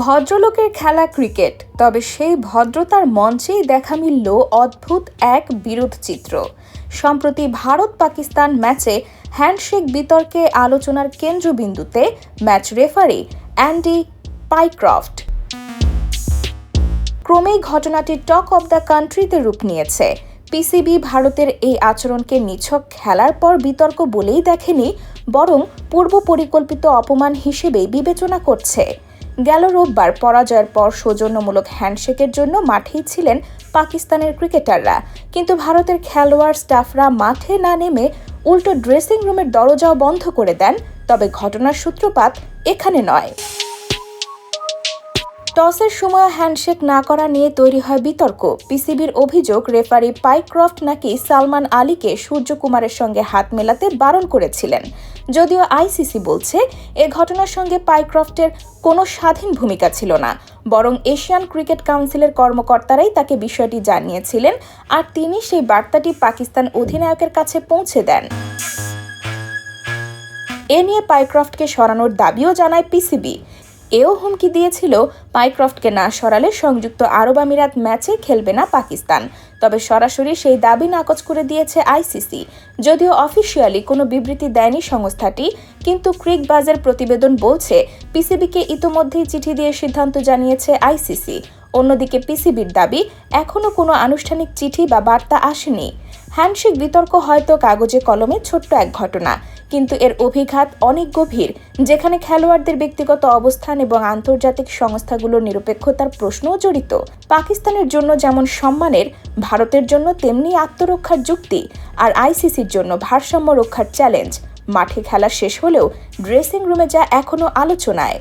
ভদ্রলোকের খেলা ক্রিকেট, তবে সেই ভদ্রতার মঞ্চেই দেখা মিলল অদ্ভুত এক বিরোধ চিত্র। সম্প্রতি ভারত পাকিস্তান ম্যাচে হ্যান্ডশেক বিতর্কে আলোচনার কেন্দ্রবিন্দুতে ম্যাচ রেফারি অ্যান্ডি পাইক্রফট। ক্রমেই ঘটনাটি টক অব দ্য কান্ট্রিতে রূপ নিয়েছে। পিসিবি ভারতের এই আচরণকে নিছক খেলার পর বিতর্ক বলেই দেখেনি, বরং পূর্ব পরিকল্পিত অপমান হিসেবেই বিবেচনা করছে। গেল রোববার পরাজয়ের পর সৌজন্যমূলক হ্যান্ডশেকের জন্য মাঠেই ছিলেন পাকিস্তানের ক্রিকেটাররা, কিন্তু ভারতের খেলোয়াড় স্টাফরা মাঠে না নেমে উল্টো ড্রেসিং রুমের দরজাও বন্ধ করে দেন। তবে ঘটনার সূত্রপাত এখানে নয়। টসের সময় হ্যান্ডশেক না করা নিয়ে তৈরি হয় বিতর্ক। পিসিবির অভিযোগ, রেফারি পাইক্রফট নাকি সালমান আলীকে সূর্যকুমারের সঙ্গে হাত মেলাতে বারণ করেছিলেন। যদিও আইসিসি বলছে এ ঘটনার সঙ্গে পাইক্রফটের কোনো স্বাধীন ভূমিকা ছিল না, বরং এশিয়ান ক্রিকেট কাউন্সিলের কর্মকর্তারাই তাকে বিষয়টি জানিয়েছিলেন, আর তিনি সেই বার্তাটি পাকিস্তান অধিনায়কের কাছে পৌঁছে দেন। এ নিয়ে পাইক্রফটকে সরানোর দাবিও জানায় পিসিবি। এও হুমকি দিয়েছিল, পাইক্রফটকে না সরালে সংযুক্ত আরব আমিরাত ম্যাচে খেলবে না পাকিস্তান। তবে সরাসরি সেই দাবি নাকচ করে দিয়েছে আইসিসি। যদিও অফিসিয়ালি কোনো বিবৃতি দেয়নি সংস্থাটি, কিন্তু ক্রিকবাজের প্রতিবেদন বলছে পিসিবিকে ইতোমধ্যেই চিঠি দিয়ে সিদ্ধান্ত জানিয়েছে আইসিসি। অন্যদিকে পিসিবির দাবি, এখনও কোনো আনুষ্ঠানিক চিঠি বা বার্তা আসেনি। হ্যান্ডশেক বিতর্ক হয়তো কাগজে কলমে ছোট্ট এক ঘটনা, কিন্তু এর অভিঘাত অনেক গভীর, যেখানে খেলোয়াড়দের ব্যক্তিগত অবস্থান এবং আন্তর্জাতিক সংস্থাগুলোর নিরপেক্ষতার প্রশ্নও জড়িত। পাকিস্তানের জন্য যেমন সম্মানের, ভারতের জন্য তেমনি আত্মরক্ষার যুক্তি, আর আইসিসির জন্য ভারসাম্য রক্ষার চ্যালেঞ্জ। মাঠে খেলা শেষ হলেও ড্রেসিং রুমে যা এখনও আলোচনায়।